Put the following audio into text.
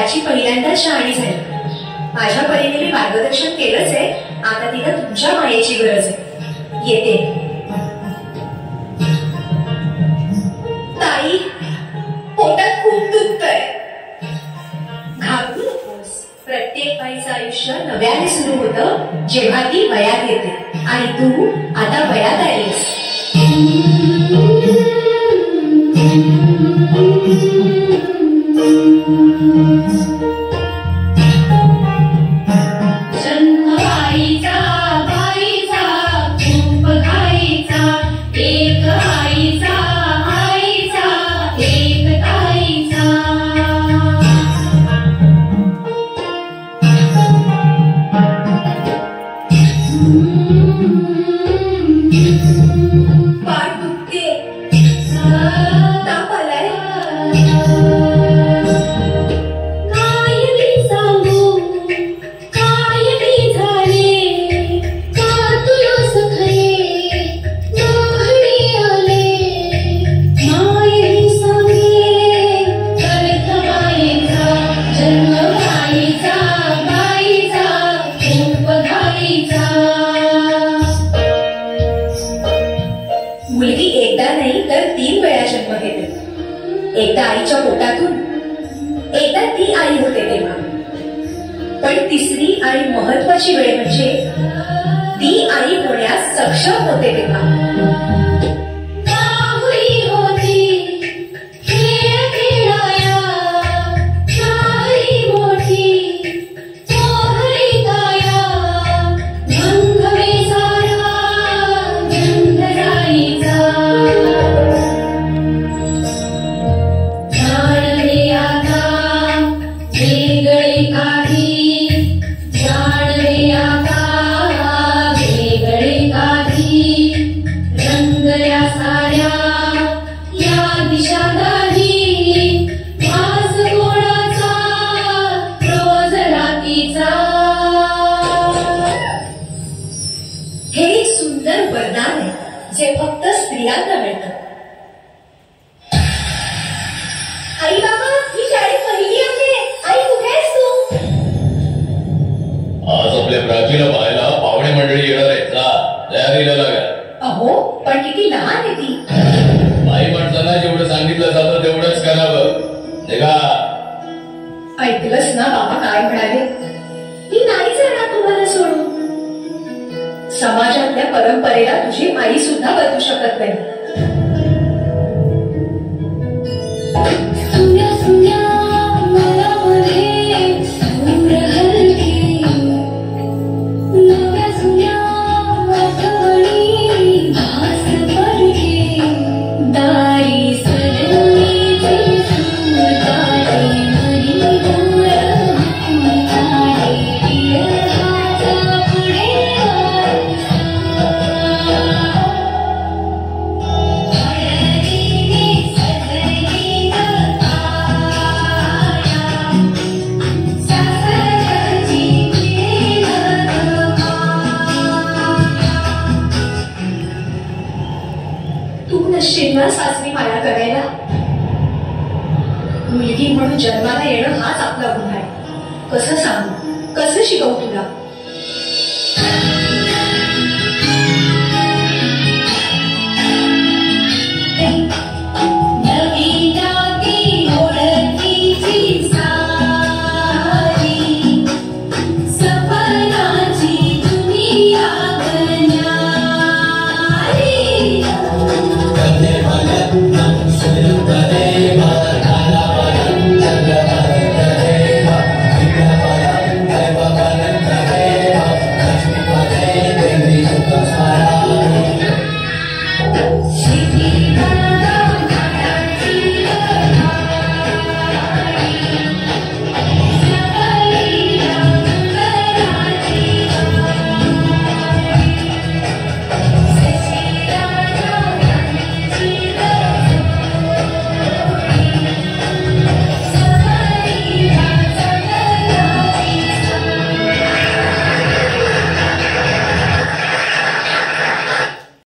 त्याची पहिल्यांदा शहाणी झाली. माझ्या परीने मी मार्गदर्शन केलंच आहे. आता तिला तुमच्या मायेची गरज आहे. येते. ताई, पोटात खूप दुखतंय. घाबरू नकोस. प्रत्येक बाईचं आयुष्य नव्याने सुरू होतं जेव्हा ती वयात येते. आणि तू आता वयात आलीस. मुलगी एकदा नाही तर 3 वेळा जन्म घेते. एकदा आईच्या पोटातून, एकदा ती आई होते तेव्हा. पण तिसरी आणि महत्वाची वेळ म्हणजे ती आई होण्यास सक्षम होते तेव्हा. हे एक सुंदर वरदान आहे जे फक्त स्त्रियांना मिळतं. आई बाबा, ही शाळेत पहिली आहे. आई, कुठे आहेस तू? आज आपल्या प्राचीला पाहायला पाहुणे मंडळी येणार आहेत ना, तयारीला लागा. अहो, पण किती लहान आहे ती. बाई माणसांना जेवढं सांगितलं जातं तेवढंच करावं. निघा. ऐकलंस ना बाबा काय म्हणाले? मी नाही जाणार तुम्हाला सोडून. समाजातल्या परंपरेला तुझी आई सुद्धा बदलू शकत नाही. सासरी माया करायला. मुलगी म्हणून जन्माला येणं हाच आपला गुन्हा आहे. कसं सांगू, कसं शिकवू तुला?